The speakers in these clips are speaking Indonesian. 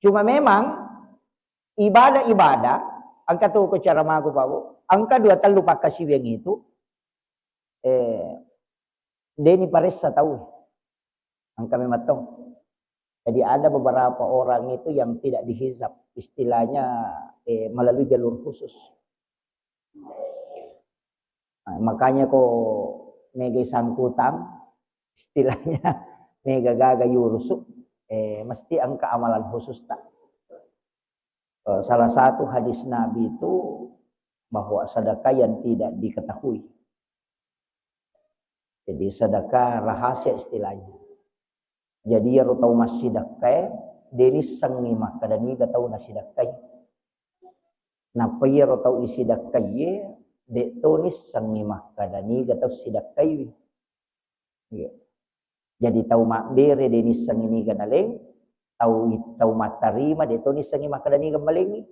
Cuma memang ibadah-ibadah, angka tu ko cara mago bawo, angka 2 3 pakasiweng itu, deni paressa tahu, angka mematong. Jadi ada beberapa orang itu yang tidak dihisap, istilahnya melalui jalur khusus. Nah, makanya kok mega sangkutan, istilahnya mega gaga yurusuk, mesti angka amalan khusus tak. Salah satu hadis Nabi itu bahwa sedekah yang tidak diketahui. Jadi sedekah rahasia istilahnya. Jadi ya tahu masih sedekah, deni sangi maka dan ni tahu nasi sedekah. Napa ya tahu isi sedekah ye, de tonis sangi maka dan ni tahu sedekah. Jadi tahu mak bere deni sangi ni ganaleng, tahu matarima de tonis sangi maka dan ni gamaleng.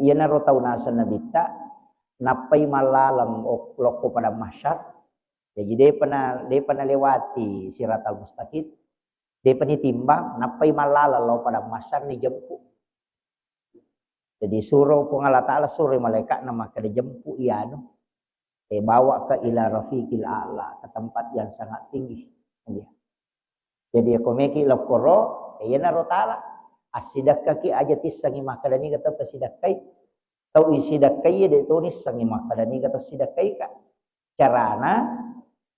Iya naro tahu nasa nabita, napai malalang loko pada masyarakat. Jadi dia pernah lewati Siratal Mustaqim, dia pernah timbang, napai malala lo pada masyarakat ni jemput. Jadi suruh Allah Ta'ala suruh malaikat nama kada jemput iano, bawa ke ila rafiqil a'la, ke tempat yang sangat tinggi. Jadi aku meki lokoro, iya naro Ta'ala, asidakka ki aja tisangi makadani kata pasidakai, tau isidakai dia tulis sangi makadani kata sidakai ka. Carana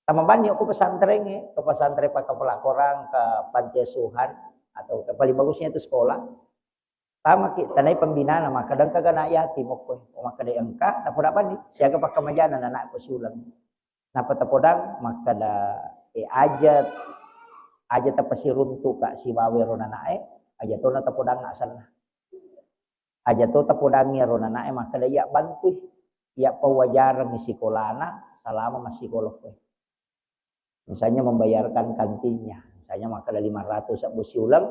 tamaban yo ke pesantren pakai pelakoran ke panti asuhan atau paling bagusnya itu sekolah. Tama ki tanai pembinaan maka kadang kagak nak yatim ko maka da engka dapat apa ni siaga pakai majana anak ko sulang. Napa tapodang maka da aja tapasi runtu ka si bawe rona nae aja to na tapodang nak sana. Aja to tapodang ya rona nae maka da ya bantu ya pawajaran ni sekolahna selama masih sekolah ko. Misalnya membayarkan kantinnya, misalnya maka ada 500 abusi ulang,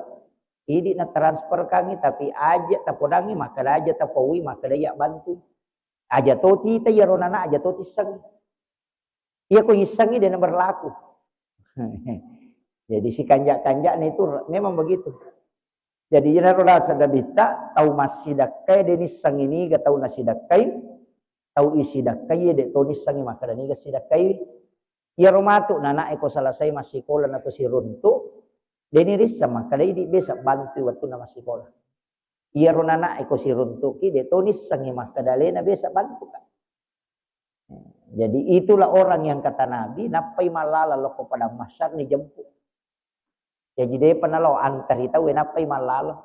ini na transfer kami tapi aja tapodangi maka aja tapawi maka dia bantu. Aja toti ta ya ronana aja toti sang. Iya ko isangi dia berlaku. Jadi si kanjak-kanjak itu memang begitu. Jadi jana roda sadabita tahu masih dakai deni sang ini ga tahu nasi dakai, tahu isi dakai de tonis sangi maka dani ga sidakai. Ya romatu nana eko selesai masih sekolah atau si runtu deni risa maka dia bisa bantu waktu na masih sekolah. Ya ronana eko si runtu ki de tonis sangi maka dalena bisa bantu kan. Jadi itulah orang yang kata Nabi napai malala loko pada masyar ni jemput. Jadi dia pernah lo antar itu napai malala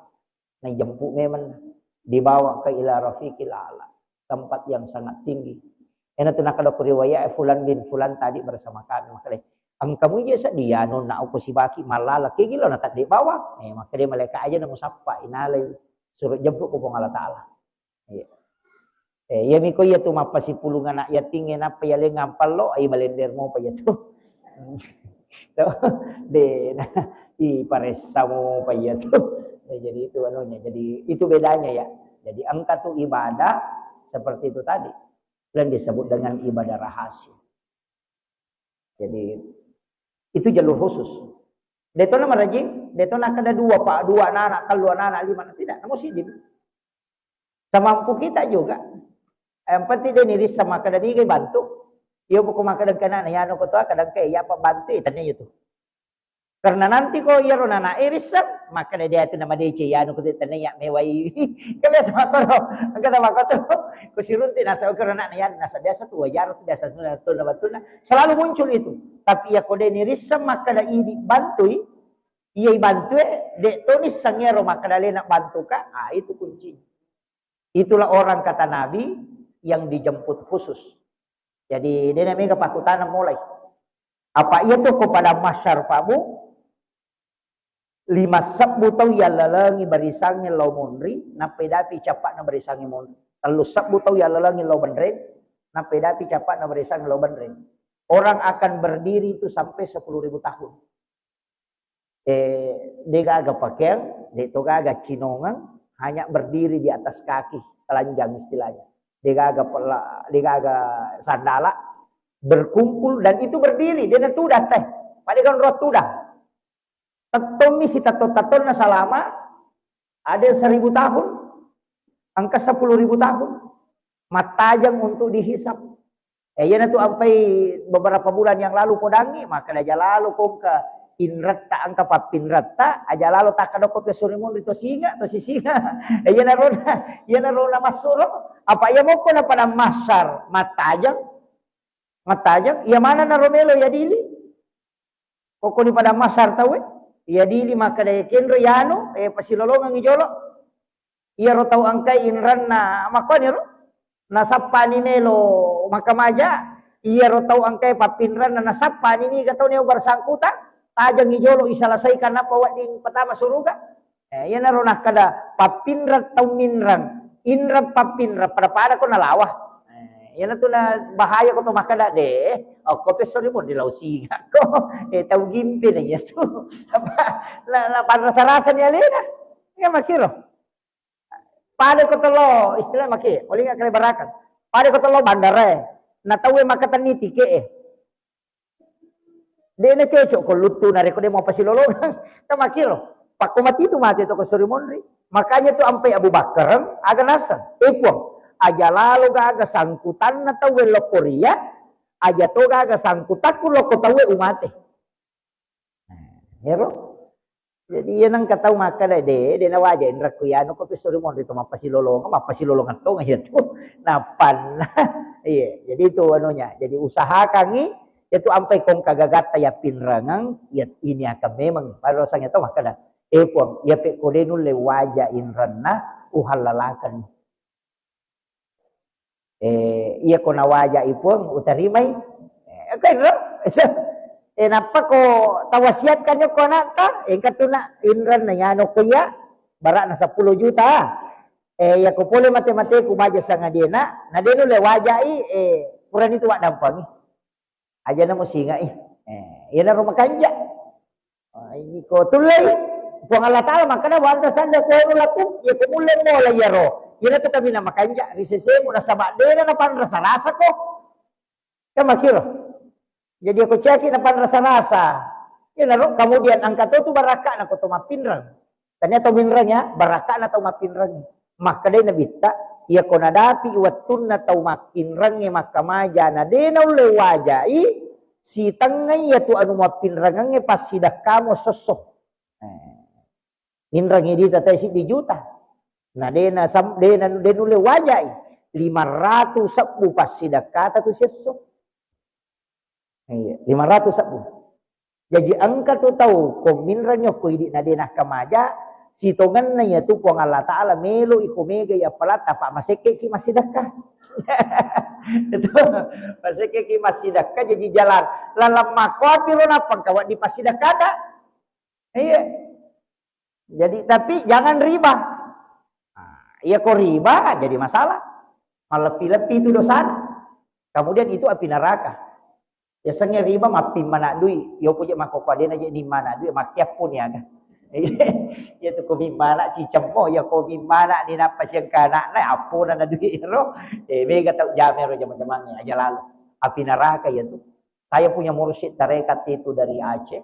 ni jemput memang dibawa ke ila rafiqil a'la, tempat yang sangat tinggi. Ena tu nak ada riwayat fulan bin fulan tadi bersama kami maka ang kamu je dia non nak aku si baki malala ke gilo nak di bawah maka dia malaikat aja nak musaffa inalai suruh jemput ku Allah Taala. Ya miko ya tu mapa si pulungan nak ya tingin apa ya le ngampal lo ai balender mo pa ya tu. De i paresa mo pa ya tu. Jadi itu anunya. Jadi itu bedanya ya. Jadi angka tu ibadah seperti itu tadi. Dan disebut dengan ibadah rahasia. Jadi itu jalur khusus. Detona maraji, detona kada dua anak, kalau anak 5 tidak, namun sidin. Semampu kita juga. Yang penting dia niris sama kada ni bantu. Iyo buku makadang kanan, ya no ko to kadang kay ya pa bantu tanya itu. Karena nanti ko iya ron na irisap maka dia itu nama dia ya no ko tanya ya mewai. Kaya sa makoro, ang kada makoro. Ko sirunti nasa karena yan nasa biasa tu wajar tu biasa tu na batuna. Selalu muncul itu. Tapi ya ko dia nirisap maka da ini bantu. Iya bantu de tonis sangero maka dali nak bantu ka. Ah itu kunci. Itulah orang kata Nabi yang dijemput khusus. Jadi dia namanya kepakutan mulai. Apa ia tu kepada masyar pamu 5 sabbu tau ya lalangi barisangi lau monri napedapi capak na barisangi monri. 3 sabbu tau ya lalangi lau bandren napedapi capak na barisangi lau bandren. Orang akan berdiri itu sampai 10.000 tahun. Dia agak pakaian, dia tu agak cinongan, hanya berdiri di atas kaki telanjang istilahnya. Dia agak sandala berkumpul dan itu berdiri dia tudah teh. Pada kan rot tudah. Tatomi si tato-tato na salama ada 1.000 tahun, angka 10.000 tahun, matajang untuk dihisap. Yan itu sampai beberapa bulan yang lalu podangi, maka aja lalu kong ke inratta angka papinratta, aja lalu tak kadoko ke surimun itu singa, to si singa. Yan narona masuro, apa ya mau na pada masar matajang, ya mana na Romelo ya dili. Koko ni pada masar tahu ya dili maka daya kenro yano, pasilolongan ngijolo. Iya ro tahu angka inran na makon ro. Nasapa ni Melo makamaja iya ro tahu angkay papinran na nasapa ni gataw niya bersangkutan tajang ijolo isalasaykan na pawat ding pertama suruga yan na ro nakada papinran taw minran inran papinran pada ko nalawa yan na to na bahaya ko to makada de ko pesori mo dilaw siga ko taw gimpi na yan to na panrasa-rasa niya lena nga makiro. Pada ko tolo istilah maki, oli nga kali barakan. Pada ko tolo bandara, natawe makatan ni tike Dia na cocok ko lutu na reko dia mau pasilolongan. Ta makiro. Pak mati itu mati to ko surimonri. Makanya tu ampai Abu Bakar aga nasan. Epong aja lalu ga sangkutan na tawe lokoria, aja to ga sangkutan ku loko tawe umate. Hero. Jadi yan ang kataw maka de nawaja indra kuyano ko pisuri mo dito mapasilolongan to ngayon to napan. Iya, jadi itu anunya. Jadi usaha kangi itu ampai kong kagagat ya pinrangang ya ini akan memang para sang itu maka da epon ya pe kodenu le waja inranna uhalalakan. Iya ko nawaja ipon utarimay. Okay, no? Napa ko tawasiat kanyo ko na ka? Katuna inran na yano kuya bara na 10 juta. Ya ko pole mate-mate kumaja sa nga dina. Na dino le wajai puran itu wak dampang. Aja na mo singa yan na rumakanja. Ini ko tulay. Kung Allah Ta'ala makana wanda sanda ko laku ya kumulen mo la yaro. Yan na tatabi na makanja. Risese mo na sama dina na panrasa-rasa ko. Kamakiro. Jadi aku cekik dapat rasa-rasa. Ya naruh kemudian angka tu baraka na ko tumapinrang. Ternyata minrangnya baraka na tumapinrang. Maka dia nabita ya ko nadapi iwatun na tumapinrang ya makamaja na dina ule wajai si tangay ya tu anu mapinrang pas sidak kamo sosok. Minrang ini tatay 10 juta. Na dina ule wajai 510 pas sidak kata tu sosok. 500 sabu. Jadi angka tu tahu kung minranyo ko hindi na din nakamaja sitongan na ya tu kung Allah Ta'ala melo ikumega ya palat apa maseke ki masidaka. Itu maseke ki masidaka jadi jalan lalam makwapi ro na pagkawat di pasidaka da. Iya. Jadi tapi jangan riba. Iya ko riba jadi masalah. Malepi-lepi itu dosa. Kemudian itu api neraka. Ya sengnya riba mapi mana dui, yo punya makokwa dia aja di mana dui makiap pun ya kan. Ya tu komi mana cicemo ya komi mana ni napas yang kana na apun na dui ro. Mega tau jamero jaman-jamannya aja lalu. Api neraka ya tu. Saya punya mursyid tarekat itu dari Aceh.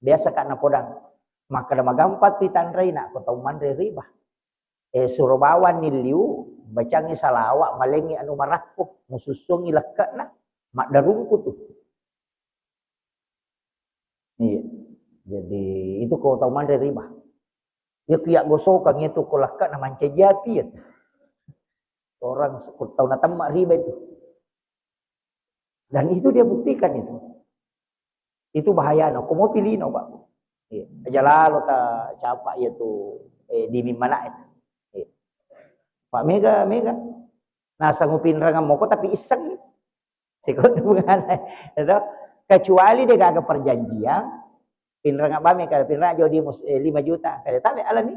Biasa kana podang. Maka dah magampat pitandrai nak ko tau mandre riba. Surubawan niliu bacangi salawak malengi anu marakku mususungi lekat na. Mak darungku tuh. Iya. Jadi itu kau tahu mana riba. Ya kiak gosokan itu kau lakat nama cejati ya. Orang kau tahu nata mak riba itu. Dan itu dia buktikan itu. Itu bahaya no. Kau mau pilih no pak. Iya. Aja lalu ta capa ya tuh di mana itu. Iya. Pak Mega. Nah sanggupin rangam moko tapi iseng. Kecuali dia gak ada perjanjian pinrang abame kalau pinrang jadi 5 juta kalau tabe ala ni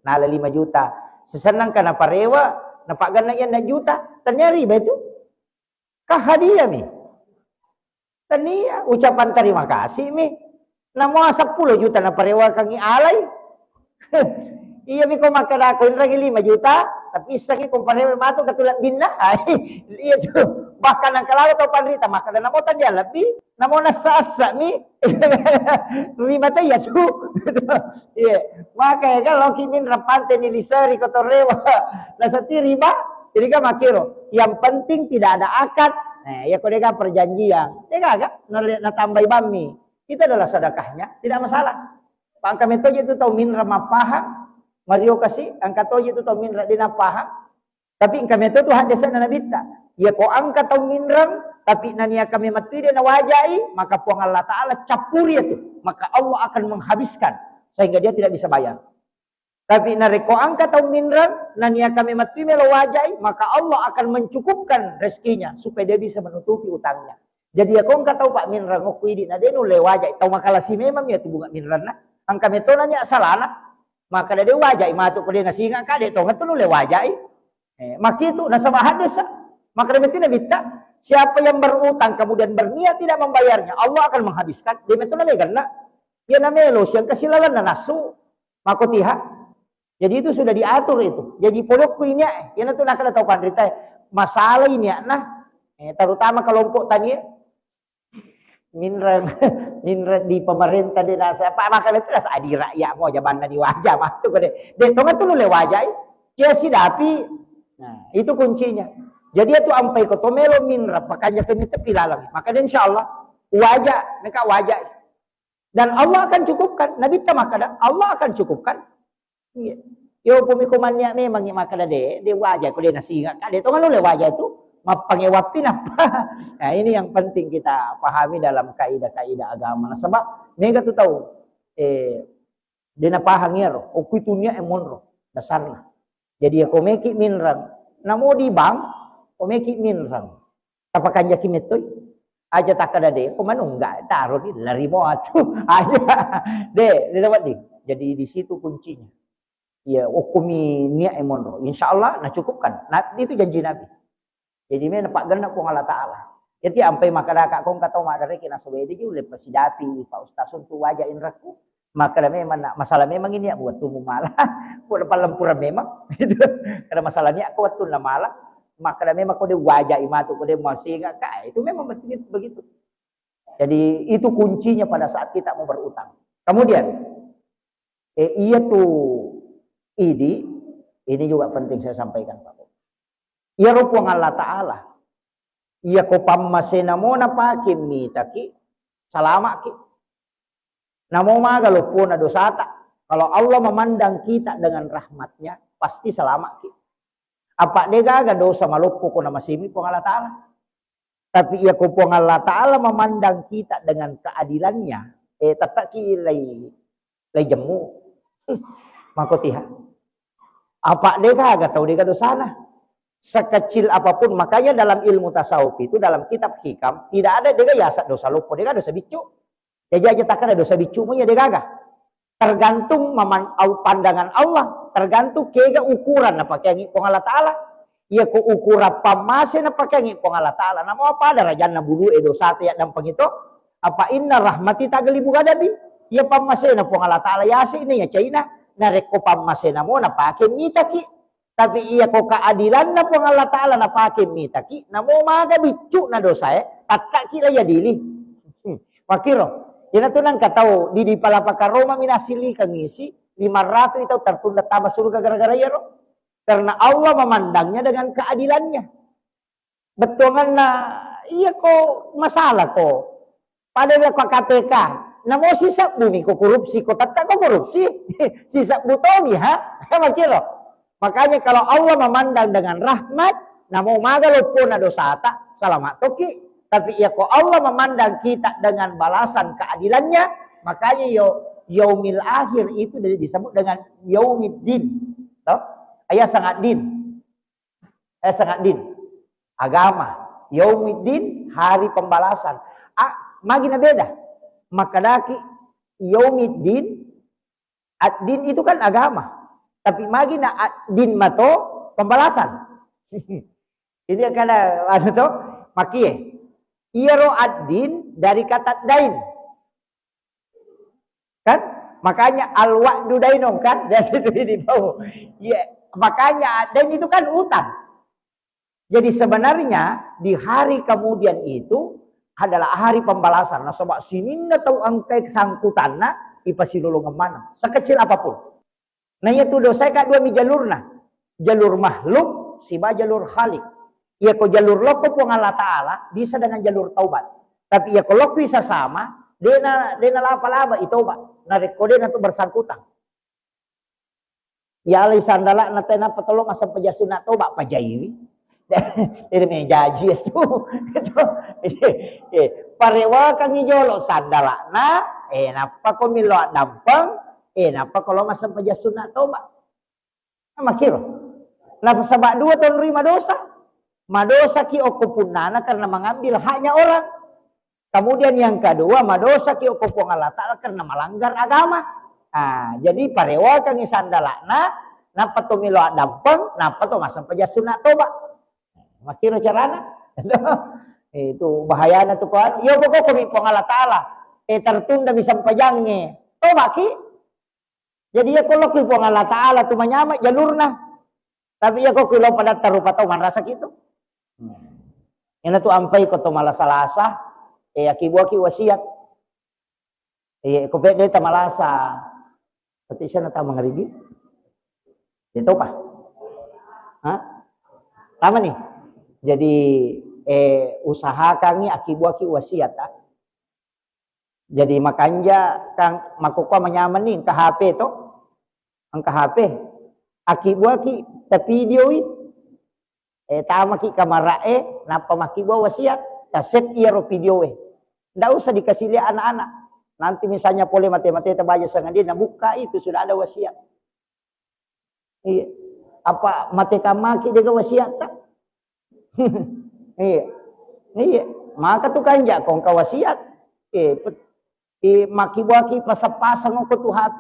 nah 5 juta sesenang kana parewa napak gana yan na juta ternyari betu kah hadiah mi tania ucapan terima kasih mi namo 10 juta na parewa kangi alay iya mi ko makada ko pinrang 5 juta tapi isang ko parewa mato katulat binna iya tu bahkan ang kalala tau panrita, maka na namotan dia lebih, namo nasasa ni, lima tayo ya tu. Iya, maka ya kalau kimin rapante ni lisari kotorewa, nasati riba, jadi kan makiro. Yang penting tidak ada akad. Nah, ya kau dengar perjanjian, dengar kan? Natambay bami, itu adalah sedekahnya, tidak masalah. Pak kami itu tahu minra mapaha, Mario kasih, angkat toje itu tahu minra dinapaha. Tapi kami itu Tuhan desa na nabita. Ya ko angka tau minram, tapi nania kami mati dia na wajai, maka puang Allah Ta'ala capuri itu. Maka Allah akan menghabiskan. Sehingga dia tidak bisa bayar. Tapi nareko angka tau minram, nania kami mati melo wajai, maka Allah akan mencukupkan rezekinya. Supaya dia bisa menutupi utangnya. Jadi ya ko angka tau pak minram, ngukui di nadenu le wajai. Tau makalah si memang ya bunga minram na. Angka meto nanya asalana. Maka dia wajai, matuk ko dia nasinga ka, dia tau ngatunu le wajai. Maka itu nasabah hadis. Maka demikian kita siapa yang berutang kemudian berniat tidak membayarnya, Allah akan menghabiskan. Dia itu namanya karena dia namanya lotion kesilalan dan nasu makotiha. Jadi itu sudah diatur itu. Jadi pokok ini ya itu nak ada tahu pandrita masalah ini nah terutama kelompok tani minra di pemerintah di rasa apa maka itu rasa adi rakyat mau jaban di wajah mah tu kade. Dia tahu tu le wajah dia si dapi. Nah, itu kuncinya. Jadi itu ampai ko tomelo minra pakanya kami tepilalang. Maka insyaallah wajah mereka wajah. Dan Allah akan cukupkan. Nabi ta maka Allah akan cukupkan. Iya. Yo pemikumannya memang maka dia wajah ko dia nasinga ka dia to ngalo le wajah itu mapangewapin apa. Nah, ini yang penting kita pahami dalam kaidah-kaidah agama. Nah, sebab mereka tu tahu dina pahangiro o kuitunya emonro dasarna. Jadi aku meki minran. Namo di bank, aku meki minran. Apakah jaki metoy? Aja tak ada deh. Aku mana enggak taruh di lari bawa tu aja. Deh, dapat deh. Jadi di situ kuncinya. Ya, ukumi niat emonro. Insyaallah nak cukupkan. Nah, itu janji Nabi. Jadi mana pak genap pun Allah Taala. Jadi sampai masyarakat kau kata madare kena sebedi juga lepas sidapi Pak Ustaz untuk wajah inraku. Maka memang masalah memang ini ya buat tumu malah buat depan lempuran memang gitu. Karena masalahnya aku waktu na malah maka memang kau dia wajah imatu kau dia masih enggak kaya itu memang mesti begitu. Jadi itu kuncinya pada saat kita mau berutang. Kemudian iya tuh ini juga penting saya sampaikan Pak. Iya rupuang Allah Taala. Iya ko pammasena mo na pakim mitaki salama ki. Namo magalo po na dosata. Kalau Allah memandang kita dengan rahmatnya, pasti selamat kita. Apa dega dosa malupo ko na masimi po Allah Ta'ala. Tapi ia ko po Allah Ta'ala memandang kita dengan keadilannya. Tetap ki lay jemu. Makotiha. Apa dega tahu dega dosana. Sekecil apapun. Makanya dalam ilmu tasawuf itu, dalam kitab hikam, tidak ada dega yasa dosa lupo. Dega dosa bicu. Jadi aja tak ada dosa bicu ya degagah. Tergantung pandangan Allah, tergantung kega ukuran apa kaya ngipong Allah Ta'ala. Ia ku ukuran pamasin apa kaya ngipong Allah Ta'ala. Namo apa ada rajana bulu dosa ya dan pengito. Apa inna rahmati tagalibu gadabi. Ia pamasin apa Allah Ta'ala ya ini ya China. Nareko pamasin mo na pakai mitaki. Tapi ia ko keadilan na pong Allah Ta'ala na pakai mitaki. Namo maga bicu na dosa tatka kila ya dili. Makiro. Yan ito nang kataw, di palapaka Roma minasili kang isi, 500 ito tertunda tama surga gara-gara yaro. Karena Allah memandangnya dengan keadilannya. Betongan na, iya ko, masalah ko. Pada ko KPK, na mo sisa bumi ko korupsi ko, tatka ko korupsi. Sisa butomi ha? Makiro. Makanya kalau Allah memandang dengan rahmat, na mo magalo po na dosata, salamat toki. Tapi ya kok Allah memandang kita dengan balasan keadilannya, makanya yaumil akhir itu disebut dengan yaumiddin. Toh? Ayat sangat din. Sangat din. Agama. Yaumiddin, hari pembalasan. Magina beda. Maka daki yaumiddin, ad-din itu kan agama. Tapi magina ad-din mato pembalasan. Ini karena anu to makie. Iro ad-din dari kata dain. Kan? Makanya al-wa'du dainong kan? Dari situ di bawah. Ya, makanya dain itu kan utang. Jadi sebenarnya di hari kemudian itu adalah hari pembalasan. Nah, sebab sini tahu angkai kesangkutan ipasilulung mana, sekecil apapun. Nah, itu dosa kak dua mi jalurna. Jalur makhluk, siba jalur khalik. Ya ko jalur loko po Allah Ta'ala bisa dengan jalur taubat. Tapi ya kalau bisa sama, dena lapa-lapa itu taubat. Nah, rekode itu bersangkutan. Ya alai sandala na tena patolong asa pajasuna taubat pajaiwi. Ini menjaji itu. Parewa kang ijolo sandala na napa ko milo dampang napa kalau masa pajasuna taubat. Nah, makiro. Nah, sebab dua tahun rima dosa. Madosa ki okupunana karena mengambil haknya orang. Kemudian yang kedua, madosa ki okupun Allah Ta'ala karena melanggar agama. Nah, jadi parewa kang sandalana napa to milo dampang, napa to masa pajasuna toba. Makiro carana. Itu bahayana tuh kan. Yo pokok kami pong Allah Ta'ala. Tertunda bisa pajangnya. Toba ki. Jadi ya kalau ki pong Allah Ta'ala tu menyamak jalurna. Tapi ya kok kilo pada tarupa tau man rasa gitu. Ina tu ampai ko to malasa-lasa akibuaki wasiat ko pede ta malasa pati siya na ta mangaribi dito pa tama nih jadi usaha kangi akibuaki wasiat jadi makanja kang makukuha manyaman nih ka HP to ang ka HP akibuaki ta video tama ki kamarae napa makibawa wasiat kaset iro video ndak usah dikasih lihat anak-anak nanti misalnya boleh mati-mati terbaca sangat dia buka itu sudah ada wasiat iya apa mati kamaki dia wasiat tak iya maka tu kanja kong ka wasiat makibawa ki pasapasang ko tu HP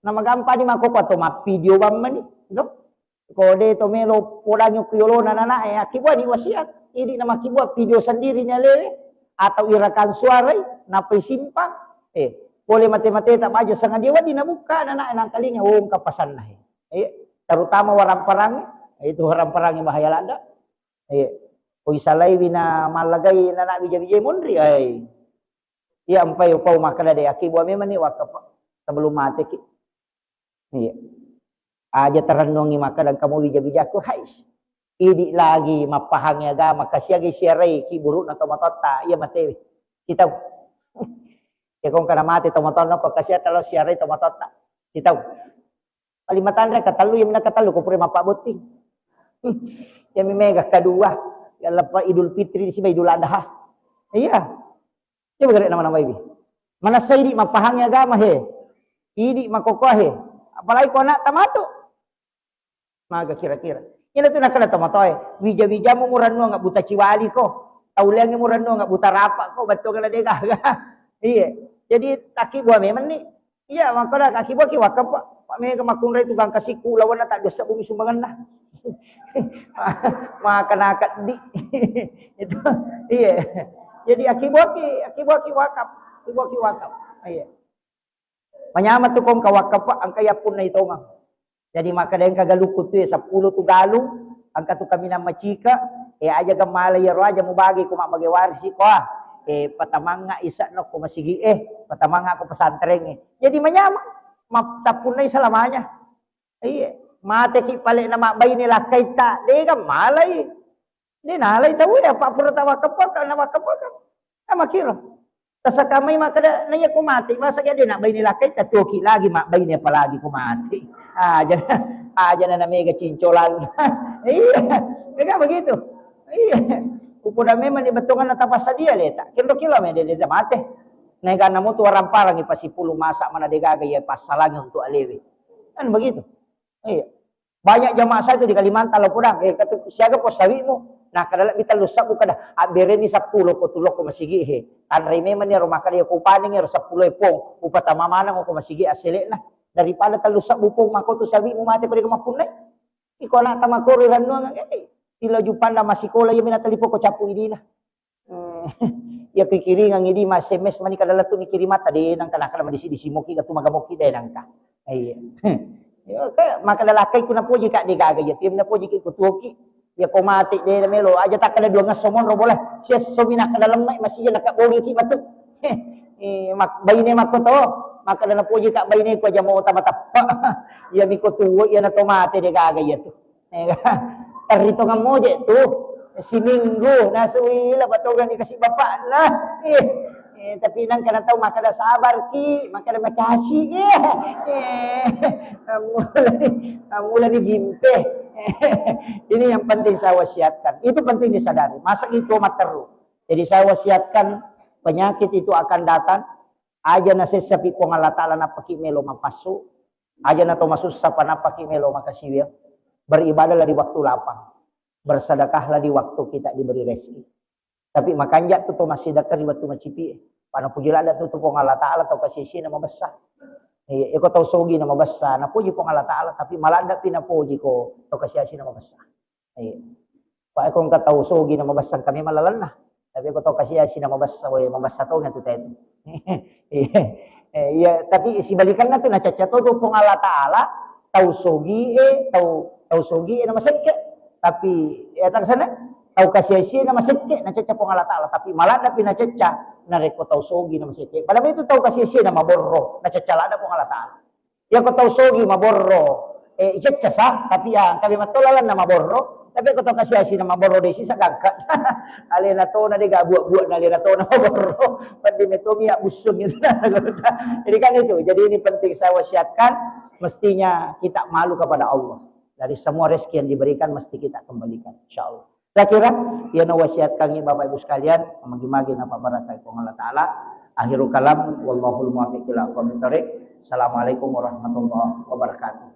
nama gampa di makoko to ma video bamman no kode to melo podanyo kuyolo nana akibat ni wasiat ini nama kibuat video sendiri nyale atau irakan suara napai simpang boleh mati-mati tak baca sangat dia wadi nabuka nana nang kalinya wong kapasan nah terutama warang perang itu warang perang yang bahaya lada koi salai bina malagai nana bija-bija mundri iya ampai upau makada de akibat memang ni wakaf sebelum mati ki iya aja terenungi maka dan kamu bija-bijaku hais idi lagi mapahangnya agama kasiagi siarai ki buruk na tomatota iya mate kita ya kong kana mati tomatona ko kasi atalo siarai tomatota kita kalimatan rek katalu yang nakatalu ko pure mapabuting ya mega kedua ya lepas Idul Fitri di sini Idul Adha iya coba gere nama-nama ini mana saidi mapahangnya agama idi makokoh apalagi ko nak tamato maka kira-kira ina tu nakala tomatoy wija-wija mo murano nga buta ciwali ko taulang mo murano nga buta rapa ko bato kala de gaga iya jadi taki buah memang ni iya makala kaki buah ki wakap pak me kamakungray tugang kasiku lawan na tak dosa bumi sumbangan na maka nakat di itu iya jadi akibat ki wakap iya panyamat tu kong kawakap ang kayapun na ito nga. Jadi maka dengan kagalukut tu 10 tu galung angka tu kami nama cika aja gamala ya aja mo bagi ko magwarsi ko patamanga isa no ko masigi patamanga ko pesantren jadi menyama maptapunay selamanya iya mate ki pale na mabay nila kay ta de malay ni nalay tawo ya pa pura tawa kapag na makapag makiro sa kamay makada naya kumati masa kaya din bay nila kay tatuki lagi mabay niya palagi kumati aja na mega cincolan iya begitu iya upuda memang dibetungan na tapas sa dia leta kilo-kilo me de mate nega namo tu orang parang ipasipulu masak mana degaga ya pasalagi untuk alewi kan begitu iya banyak jamaah saya itu di Kalimantan lo pudang siaga po sawi mo nah kadala kita lusak ko kada abere ni 10 ko tulok ko masigi tanray memang ni rumah kada ko paning 10 pong upata mamana ko masigi asile na daripada talusak bupong mako tu sabi mo mate pare mapunay iko na tamakori ranno nga tila jupan na masikola yung minatalipo ko chapu idina ya pikiri nga ngidi SMS mani kadala tu mikiri mata de nang kana kana disi moki ka tumagamoki de nang ka ay yo ka makalalakay ko na po jika di gagaya tim na po jiki ko tuoki Ya ko mati de melo aja tak kada dua ngasomon ro boleh. Sia somina kada lemai masih nak bogi ki batu. Mak bayine makoto maka dana puji kak bayine ko aja mau tamatap. Ya miko tuwo ya na tomate de gaga ya tu. Tarito ngamoje tu. Siminggu nasuila batogan dikasih bapak lah. Tapi nang kana tahu maka dah sabar ki, maka dah makasih ki. Mula ni gimpe. Ini yang penting saya wasiatkan. Itu penting disadari. Masa itu materu. Jadi saya wasiatkan penyakit itu akan datang. Aja na sesapi ko Allah Ta'ala na paki melo mapasu. Aja na to masusah pa na paki melo makasiwil. Beribadahlah di waktu lapang. Bersedekahlah di waktu kita diberi rezeki. Tapi makanya tu masih dekat di waktu macipi. Pada puji lada tu pong Allah Ta'ala tau kasih nama besar. Iko tau sogi nama besar. Na puji pong Allah Ta'ala tapi malanda pina puji ko tau kasih nama besar. Pak iko ngka tau sogi nama besar kami malalan lah. Tapi iko tau kasih nama besar. Membesar tau ngatu tadi. Ya tapi si balikan na tu na cacat tu pong Allah Ta'ala tau sogi tau sogi nama sedikit. Tapi ya tak sana tau kasih nama sedikit na cacat pong Allah Ta'ala tapi malanda pina cacat. Nareko tau sogi nama seke. Padahal itu tau kasih nama borro. Na cacala ada pong Allah Ta'ala. Ya ko tau sogi maborro. Icetca sah. Tapi ya kami matulalan nama borro. Tapi ko tau kasih nama borro desi sa gagkat. Alina to na diga buat-buat na alina to na borro. Pandi metomi ya busung gitu. Jadi kan itu. Jadi ini penting saya wasiatkan. Mestinya kita malu kepada Allah. Dari semua rezeki yang diberikan mesti kita kembalikan. InsyaAllah. Saya kira ia wasiat kami Bapak Ibu sekalian magi-magi napa barakai Allah Ta'ala. Akhirul kalam wallahul muwaffiq ila aqwamit thoriq. Assalamualaikum warahmatullahi wabarakatuh.